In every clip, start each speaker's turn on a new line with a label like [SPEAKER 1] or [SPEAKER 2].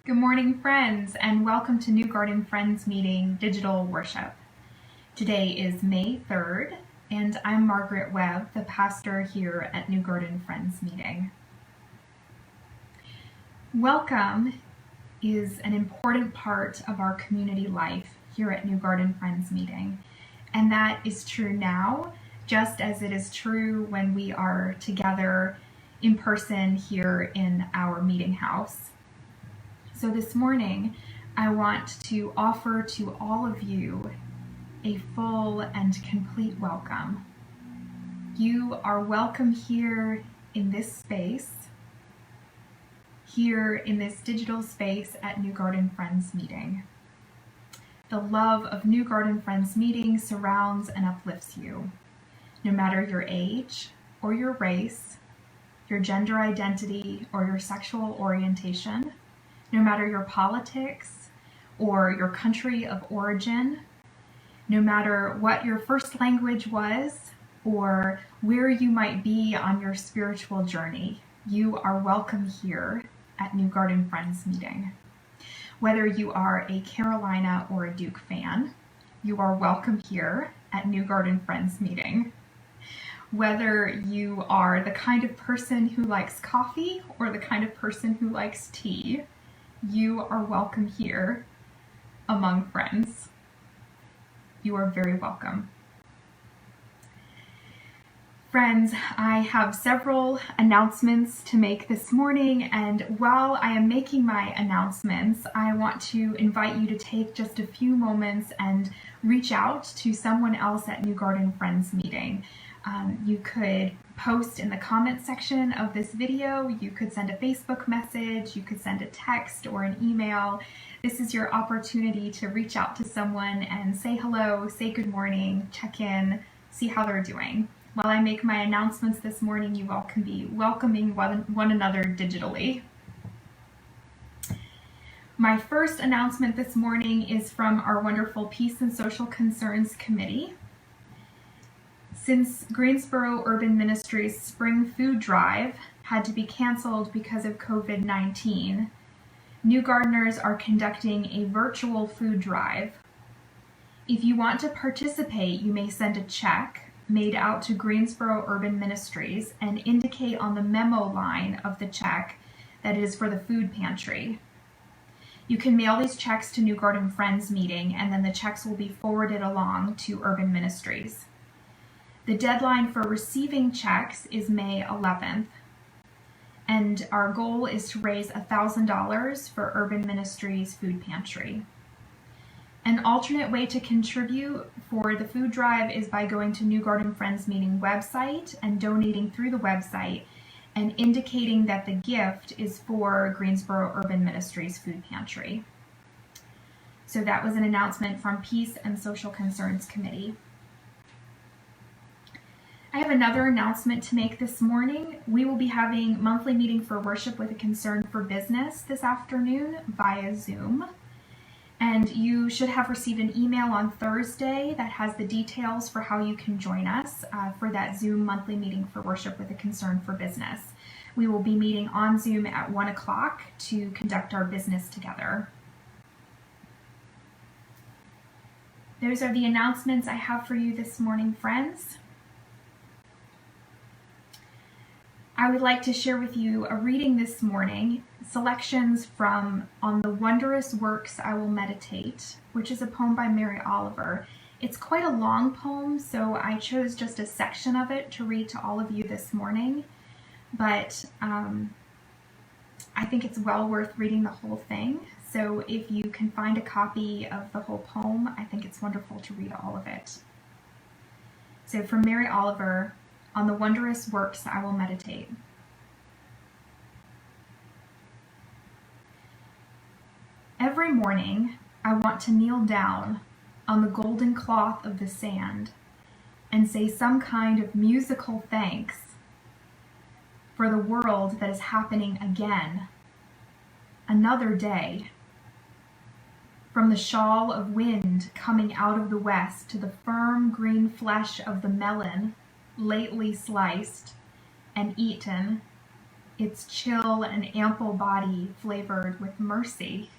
[SPEAKER 1] Good morning, friends, and welcome to New Garden Friends Meeting Digital Worship. Today is May 3rd, and I'm Margaret Webb, the pastor here at New Garden Friends Meeting. Welcome is an important part of our community life here at New Garden Friends Meeting, and that is true now, just as it is true when we are together in person here in our meeting house. So this morning, I want to offer to all of you a full and complete welcome. You are welcome here in this space, here in this digital space at New Garden Friends Meeting. The love of New Garden Friends Meeting surrounds and uplifts you, no matter your age or your race, your gender identity or your sexual orientation, no matter your politics or your country of origin, no matter what your first language was or where you might be on your spiritual journey, you are welcome here at New Garden Friends Meeting. Whether you are a Carolina or a Duke fan, you are welcome here at New Garden Friends Meeting. Whether you are the kind of person who likes coffee or the kind of person who likes tea, you are welcome here among friends. You are very welcome. Friends, I have several announcements to make this morning, and while I am making my announcements, I want to invite you to take just a few moments and reach out to someone else at New Garden Friends Meeting. You could post in the comment section of this video, you could send a Facebook message, you could send a text or an email. This is your opportunity to reach out to someone and say hello, say good morning, check in, see how they're doing. While I make my announcements this morning, you all can be welcoming one another digitally. My first announcement this morning is from our wonderful Peace and Social Concerns Committee. Since Greensboro Urban Ministries' spring food drive had to be canceled because of COVID-19, New Gardeners are conducting a virtual food drive. If you want to participate, you may send a check made out to Greensboro Urban Ministries and indicate on the memo line of the check that it is for the food pantry. You can mail these checks to New Garden Friends Meeting, and then the checks will be forwarded along to Urban Ministries. The deadline for receiving checks is May 11th, and our goal is to raise $1,000 for Urban Ministries Food Pantry. An alternate way to contribute for the food drive is by going to New Garden Friends Meeting website and donating through the website and indicating that the gift is for Greensboro Urban Ministries Food Pantry. So that was an announcement from Peace and Social Concerns Committee. I have another announcement to make this morning. We will be having monthly meeting for worship with a concern for business this afternoon via Zoom. And you should have received an email on Thursday that has the details for how you can join us for that Zoom monthly meeting for worship with a concern for business. We will be meeting on Zoom at 1 o'clock to conduct our business together. Those are the announcements I have for you this morning, friends. I would like to share with you a reading this morning, selections from On the Wondrous Works I Will Meditate, which is a poem by Mary Oliver. It's quite a long poem, so I chose just a section of it to read to all of you this morning, but I think it's well worth reading the whole thing. So if you can find a copy of the whole poem, I think it's wonderful to read all of it. So from Mary Oliver, On the Wondrous Works I Will Meditate. Every morning, I want to kneel down on the golden cloth of the sand and say some kind of musical thanks for the world that is happening again, another day. From the shawl of wind coming out of the west to the firm green flesh of the melon lately sliced and eaten its chill and ample body flavored with mercy.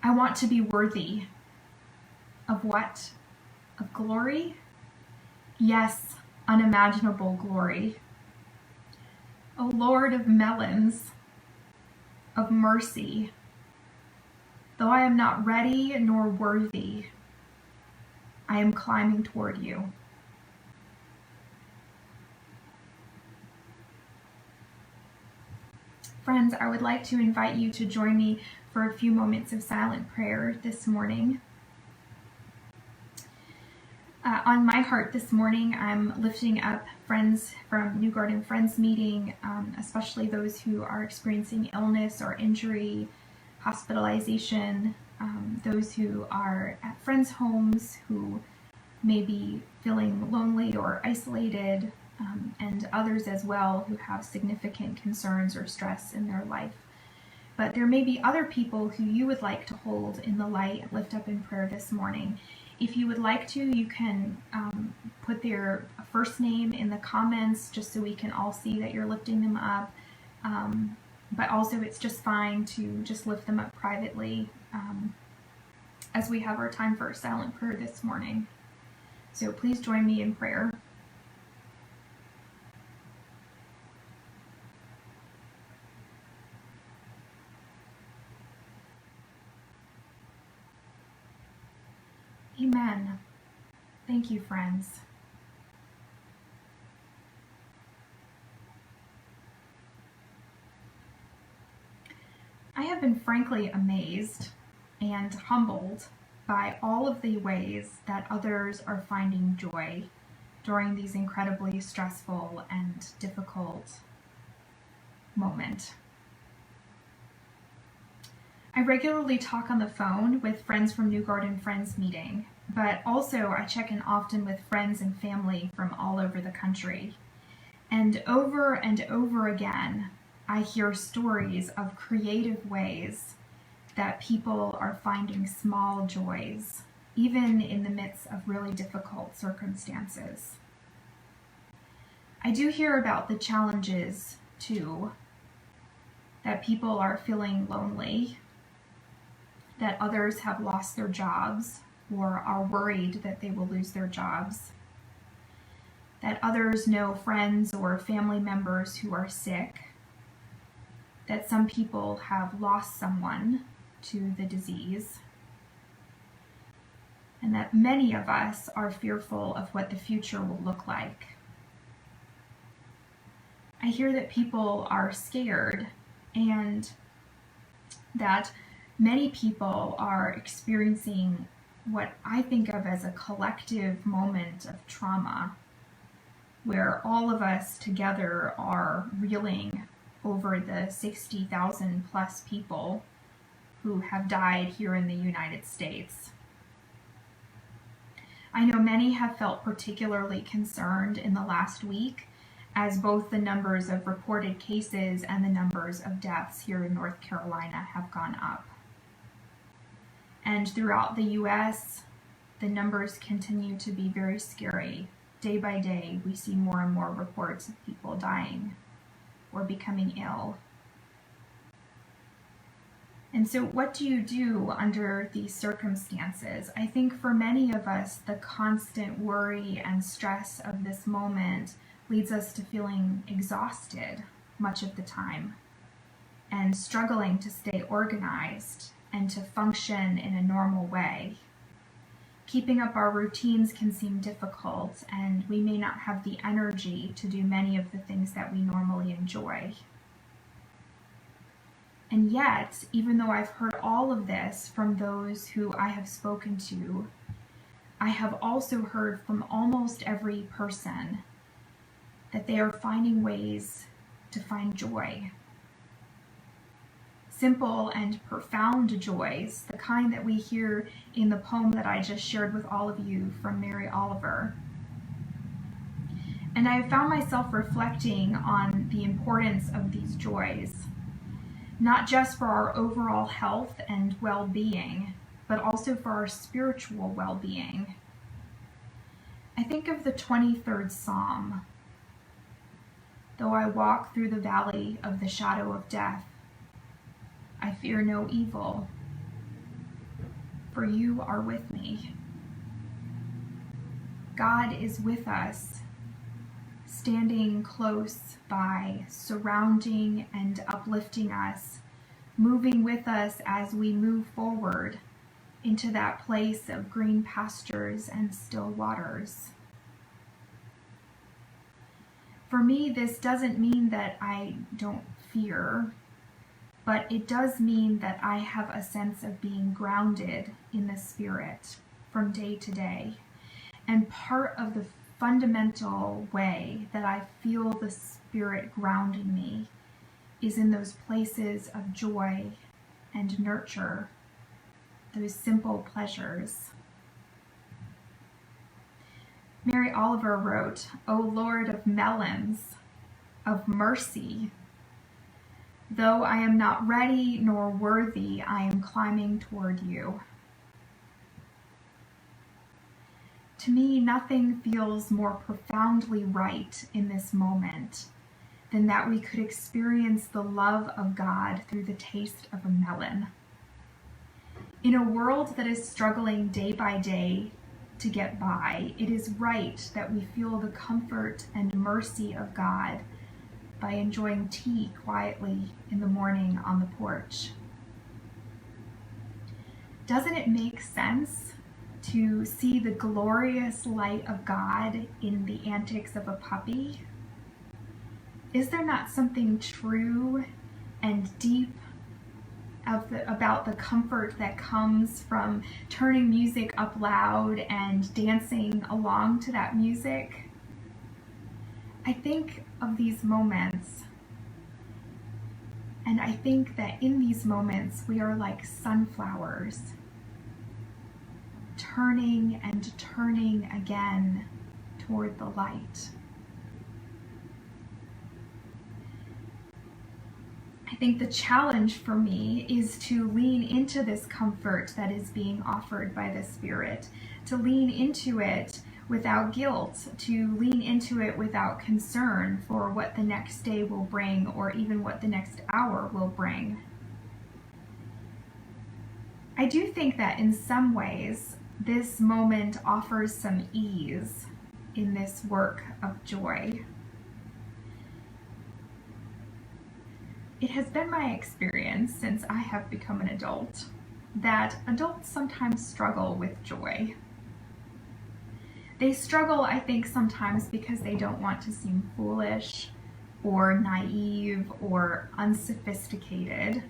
[SPEAKER 1] I want to be worthy of what? Of glory? Yes, unimaginable glory. O Lord of melons, of mercy, though I am not ready nor worthy, I am climbing toward you. Friends, I would like to invite you to join me for a few moments of silent prayer this morning. On my heart this morning, I'm lifting up friends from New Garden Friends meeting, especially those who are experiencing illness or injury, hospitalization, those who are at friends' homes who may be feeling lonely or isolated, and others as well who have significant concerns or stress in their life. But there may be other people who you would like to hold in the light and lift up in prayer this morning. If you would like to, you can put their first name in the comments just so we can all see that you're lifting them up. But also it's just fine to just lift them up privately as we have our time for silent prayer this morning. So please join me in prayer. Amen. Thank you, friends. I have been frankly amazed and humbled by all of the ways that others are finding joy during these incredibly stressful and difficult moments. I regularly talk on the phone with friends from New Garden Friends meeting, but also I check in often with friends and family from all over the country. And over again, I hear stories of creative ways that people are finding small joys, even in the midst of really difficult circumstances. I do hear about the challenges too, that people are feeling lonely, that others have lost their jobs or are worried that they will lose their jobs, that others know friends or family members who are sick, that some people have lost someone to the disease, and that many of us are fearful of what the future will look like. I hear that people are scared and that many people are experiencing what I think of as a collective moment of trauma, where all of us together are reeling over the 60,000 plus people who have died here in the United States. I know many have felt particularly concerned in the last week as both the numbers of reported cases and the numbers of deaths here in North Carolina have gone up. And throughout the US, the numbers continue to be very scary. Day by day, we see more and more reports of people dying or becoming ill. And so what do you do under these circumstances? I think for many of us, the constant worry and stress of this moment leads us to feeling exhausted much of the time and struggling to stay organized and to function in a normal way. Keeping up our routines can seem difficult, and we may not have the energy to do many of the things that we normally enjoy. And yet, even though I've heard all of this from those who I have spoken to, I have also heard from almost every person that they are finding ways to find joy. Simple and profound joys, the kind that we hear in the poem that I just shared with all of you from Mary Oliver. And I have found myself reflecting on the importance of these joys, not just for our overall health and well-being, but also for our spiritual well-being. I think of the 23rd Psalm, Though I walk through the valley of the shadow of death, I fear no evil, for you are with me. God is with us, standing close by, surrounding and uplifting us, moving with us as we move forward into that place of green pastures and still waters. For me, this doesn't mean that I don't fear, but it does mean that I have a sense of being grounded in the Spirit from day to day. And part of the fundamental way that I feel the Spirit grounding me is in those places of joy and nurture, those simple pleasures. Mary Oliver wrote, "O Lord of melons, of mercy, though I am not ready nor worthy, I am climbing toward you." To me, nothing feels more profoundly right in this moment than that we could experience the love of God through the taste of a melon. In a world that is struggling day by day to get by, it is right that we feel the comfort and mercy of God by enjoying tea quietly in the morning on the porch. Doesn't it make sense to see the glorious light of God in the antics of a puppy? Is there not something true and deep about the comfort that comes from turning music up loud and dancing along to that music? I think of these moments, and I think that in these moments we are like sunflowers, turning and turning again toward the light. I think the challenge for me is to lean into this comfort that is being offered by the Spirit, to lean into it without guilt, to lean into it without concern for what the next day will bring or even what the next hour will bring. I do think that in some ways, this moment offers some ease in this work of joy. It has been my experience since I have become an adult that adults sometimes struggle with joy. They struggle, I think, sometimes because they don't want to seem foolish or naive or unsophisticated.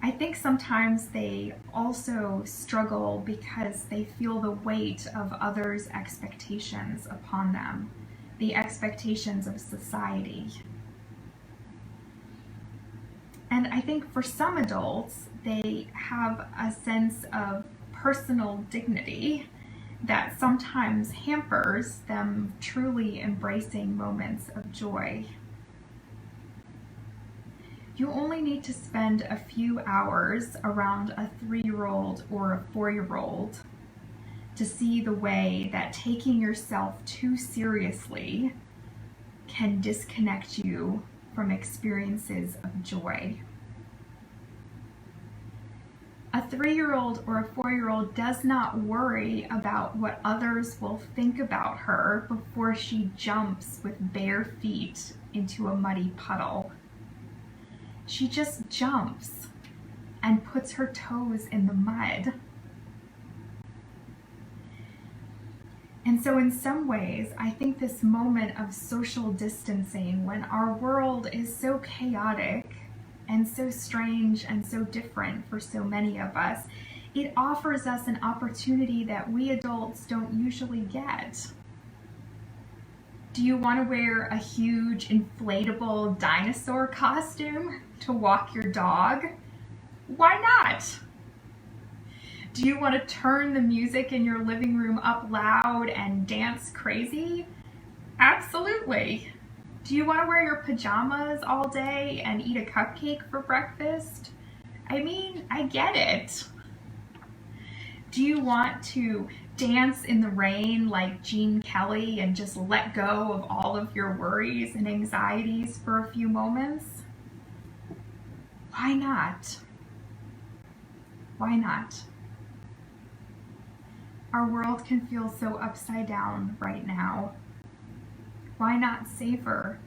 [SPEAKER 1] I think sometimes they also struggle because they feel the weight of others' expectations upon them, the expectations of society. And I think for some adults, they have a sense of personal dignity that sometimes hampers them truly embracing moments of joy. You only need to spend a few hours around a 3-year-old or a 4-year-old to see the way that taking yourself too seriously can disconnect you from experiences of joy. A 3-year-old or a 4-year-old does not worry about what others will think about her before she jumps with bare feet into a muddy puddle. She just jumps and puts her toes in the mud. And so in some ways, I think this moment of social distancing, when our world is so chaotic and so strange and so different for so many of us, it offers us an opportunity that we adults don't usually get. Do you want to wear a huge inflatable dinosaur costume to walk your dog? Why not? Do you want to turn the music in your living room up loud and dance crazy? Absolutely. Do you want to wear your pajamas all day and eat a cupcake for breakfast? I mean, I get it. Do you want to dance in the rain like Gene Kelly and just let go of all of your worries and anxieties for a few moments? Why not? Why not? Our world can feel so upside down right now. Why not savor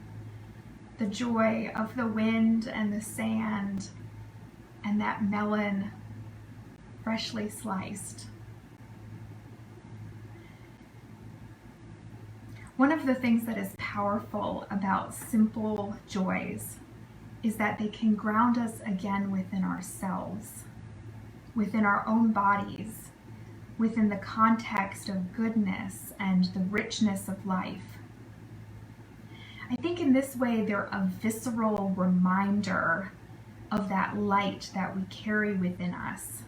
[SPEAKER 1] the joy of the wind and the sand and that melon freshly sliced? One of the things that is powerful about simple joys is that they can ground us again within ourselves, within our own bodies, within the context of goodness and the richness of life. I think in this way they're a visceral reminder of that light that we carry within us.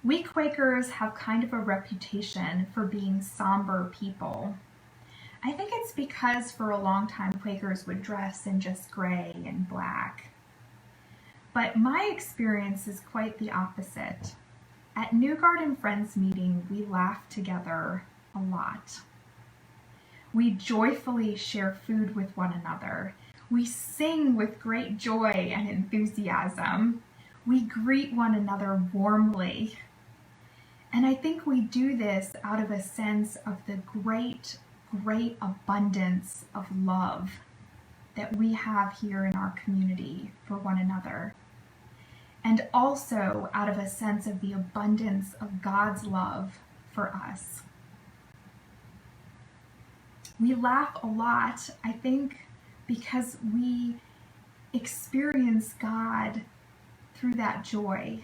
[SPEAKER 1] We Quakers have kind of a reputation for being somber people. I think it's because for a long time Quakers would dress in just gray and black. But my experience is quite the opposite. At New Garden Friends meeting, we laugh together a lot. We joyfully share food with one another. We sing with great joy and enthusiasm. We greet one another warmly. And I think we do this out of a sense of the great abundance of love that we have here in our community for one another. And also out of a sense of the abundance of God's love for us. We laugh a lot, I think, because we experience God through that joy.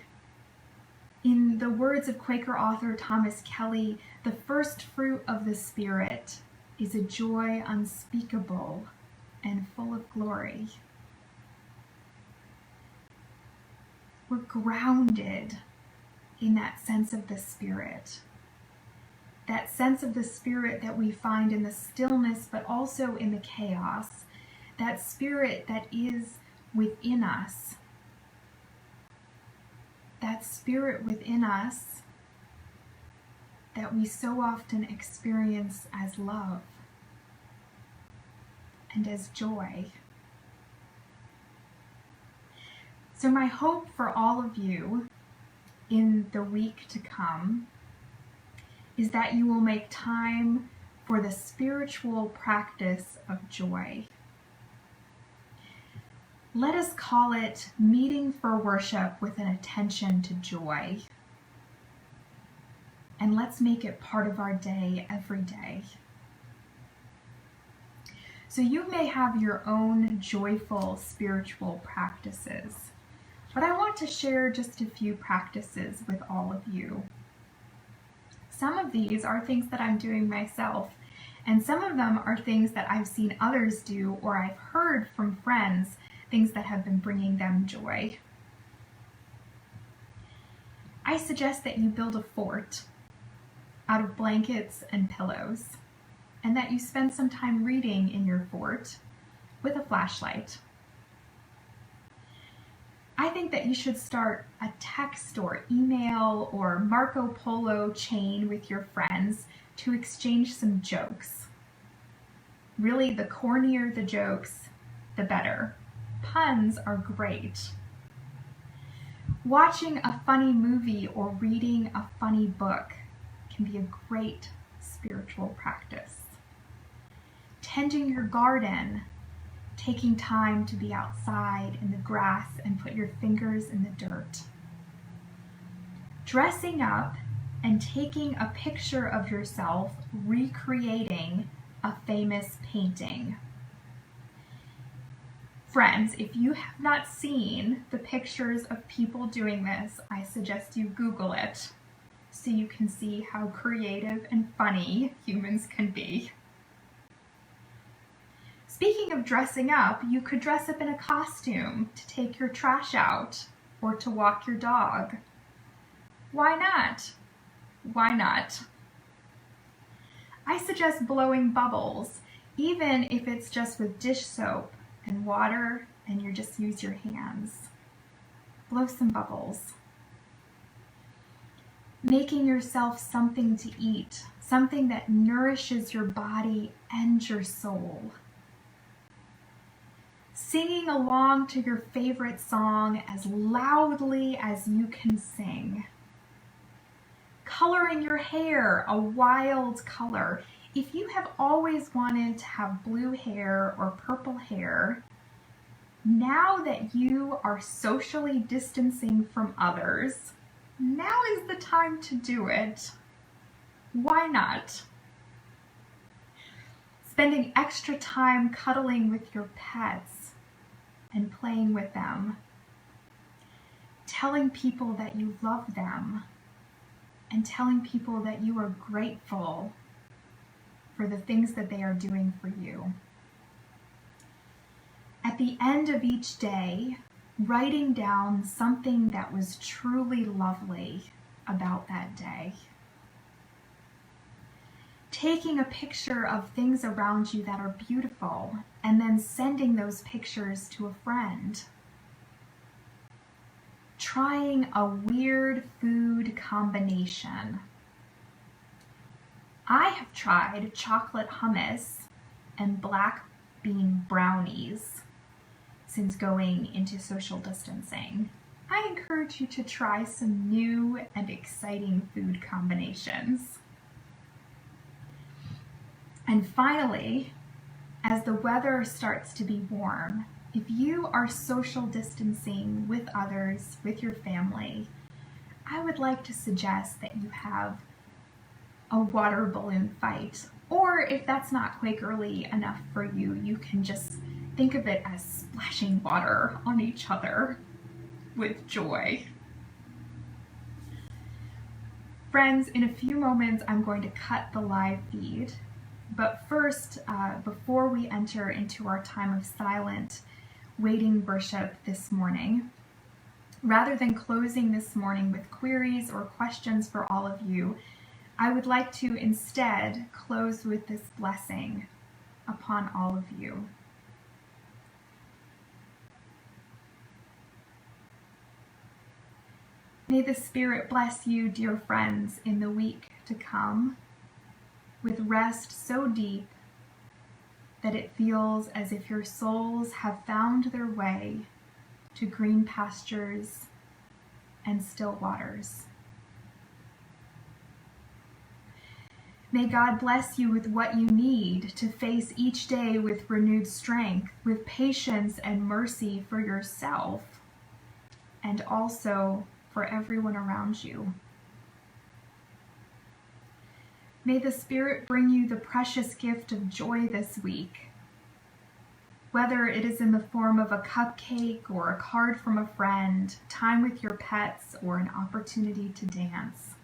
[SPEAKER 1] In the words of Quaker author Thomas Kelly, the first fruit of the Spirit is a joy unspeakable and full of glory. We're grounded in that sense of the Spirit. That sense of the Spirit that we find in the stillness, but also in the chaos. That Spirit that is within us. That Spirit within us that we so often experience as love and as joy. So my hope for all of you in the week to come is that you will make time for the spiritual practice of joy. Let us call it meeting for worship with an attention to joy. And let's make it part of our day every day. So you may have your own joyful spiritual practices, but I want to share just a few practices with all of you. Some of these are things that I'm doing myself, and some of them are things that I've seen others do or I've heard from friends, things that have been bringing them joy. I suggest that you build a fort out of blankets and pillows, and that you spend some time reading in your fort with a flashlight. I think that you should start a text or email or Marco Polo chain with your friends to exchange some jokes. Really, the cornier the jokes, the better. Puns are great. Watching a funny movie or reading a funny book can be a great spiritual practice. Tending your garden, taking time to be outside in the grass and put your fingers in the dirt. Dressing up and taking a picture of yourself recreating a famous painting. Friends, if you have not seen the pictures of people doing this, I suggest you Google it so you can see how creative and funny humans can be. Speaking of dressing up, you could dress up in a costume to take your trash out or to walk your dog. Why not? Why not? I suggest blowing bubbles, even if it's just with dish soap and water and you just use your hands. Blow some bubbles. making yourself something to eat, something that nourishes your body and your soul. Singing along to your favorite song as loudly as you can sing. Coloring your hair a wild color. If you have always wanted to have blue hair or purple hair, now that you are socially distancing from others, now is the time to do it. Why not? Spending extra time cuddling with your pets and playing with them. Telling people that you love them and telling people that you are grateful for the things that they are doing for you. At the end of each day, writing down something that was truly lovely about that day. Taking a picture of things around you that are beautiful and then sending those pictures to a friend. Trying a weird food combination. I have tried chocolate hummus and black bean brownies since going into social distancing. I encourage you to try some new and exciting food combinations. And finally, as the weather starts to be warm, if you are social distancing with others, with your family, I would like to suggest that you have a water balloon fight. Or if that's not Quakerly enough for you, you can just think of it as splashing water on each other with joy. Friends, in a few moments, I'm going to cut the live feed. But first, before we enter into our time of silent waiting worship this morning, rather than closing this morning with queries or questions for all of you, I would like to instead close with this blessing upon all of you. May the Spirit bless you, dear friends, in the week to come, with rest so deep that it feels as if your souls have found their way to green pastures and still waters. May God bless you with what you need to face each day with renewed strength, with patience and mercy for yourself, and also for everyone around you. May the Spirit bring you the precious gift of joy this week, whether it is in the form of a cupcake or a card from a friend, time with your pets, or an opportunity to dance.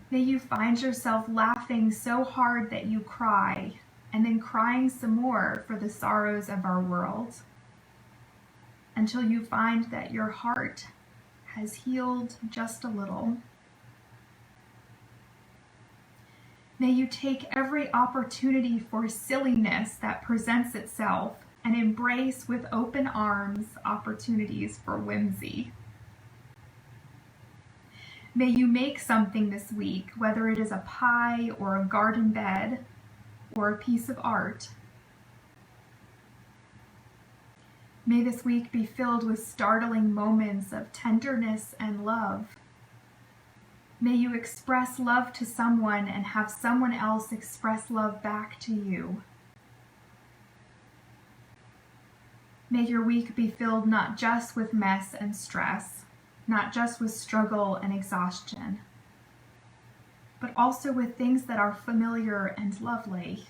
[SPEAKER 1] May you find yourself laughing so hard that you cry, and then crying some more for the sorrows of our world, until you find that your heart has healed just a little. May you take every opportunity for silliness that presents itself and embrace with open arms opportunities for whimsy. May you make something this week, whether it is a pie or a garden bed or a piece of art. May this week be filled with startling moments of tenderness and love. May you express love to someone and have someone else express love back to you. May your week be filled not just with mess and stress, not just with struggle and exhaustion, but also with things that are familiar and lovely.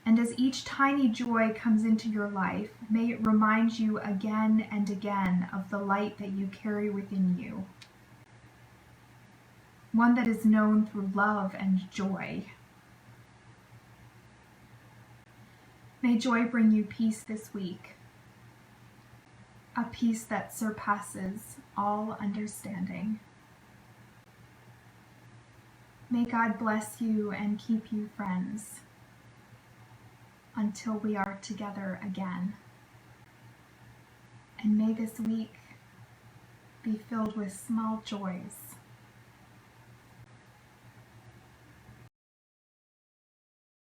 [SPEAKER 1] And as each tiny joy comes into your life, may it remind you again and again of the light that you carry within you, one that is known through love and joy. May joy bring you peace this week, a peace that surpasses all understanding. May God bless you and keep you, friends, until we are together again. And may this week be filled with small joys.